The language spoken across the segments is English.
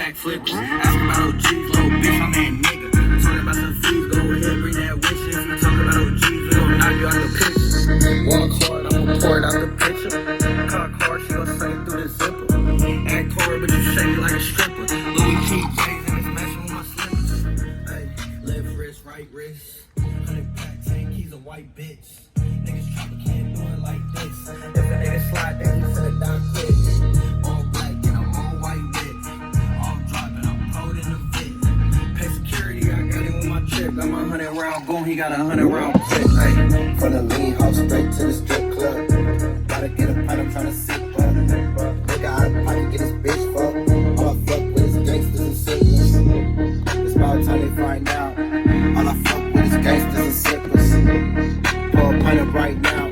back flippers. Ask about OGs, little bitch, I'm that nigga. Talking about some fees, go ahead, bring that wish. If you talking about OGs, we gon' knock you out the picture. Walk hard, I'ma pour it out the picture. Cock hard, she gon' suck it through the zipper. Act hard, but you shake it like a stripper. Louis T. J's and it's matching with my slippers. Hey, left wrist, right wrist. 100 pack, 10 keys, a white bitch. Niggas try to can't do it like this. If a nigga slide, then he finna die quick. All black, and I'm all white with. All dropping, I'm holding the fit. Pay security, I got it with my chick. Got my 100 round boom, he got a 100 round clip. Hey, from the lean house straight to the strip club. Gotta get a pint, I'm tryna sip up. Nigga out of pocket, get his bitch fucked. All I fuck with is gangsters and sippers. It's about time they find out. All I fuck with is gangsters and sippers. Pour a pint up right now.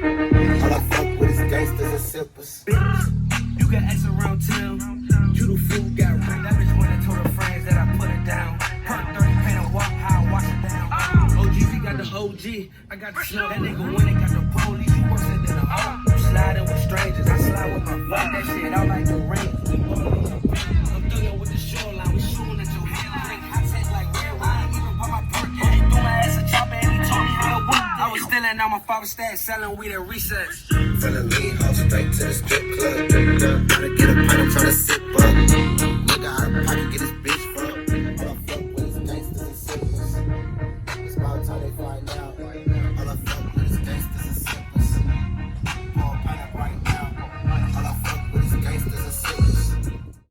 All I fuck with is gangsters and sippers. bitch, you got X around town. You the fool, got ring. That bitch wanna told her friends that I put it down. Perk 30, paint and walk how I wash it down. OGP got the OG, I got the snow. That nigga when they got the police, you worse than the hoe. You sliding with strangers, I slide with my fuck that shit out like the rain. I'm thugging with the shoreline, we shooting at your head. Drink hot take like red wine, even put my perk in. He threw my ass a chopper and he told me how to work. I was stealing out my father's stash, selling weed at recess. From the lean house straight to the strip club. Gotta get a pint, I'm tryna sip up.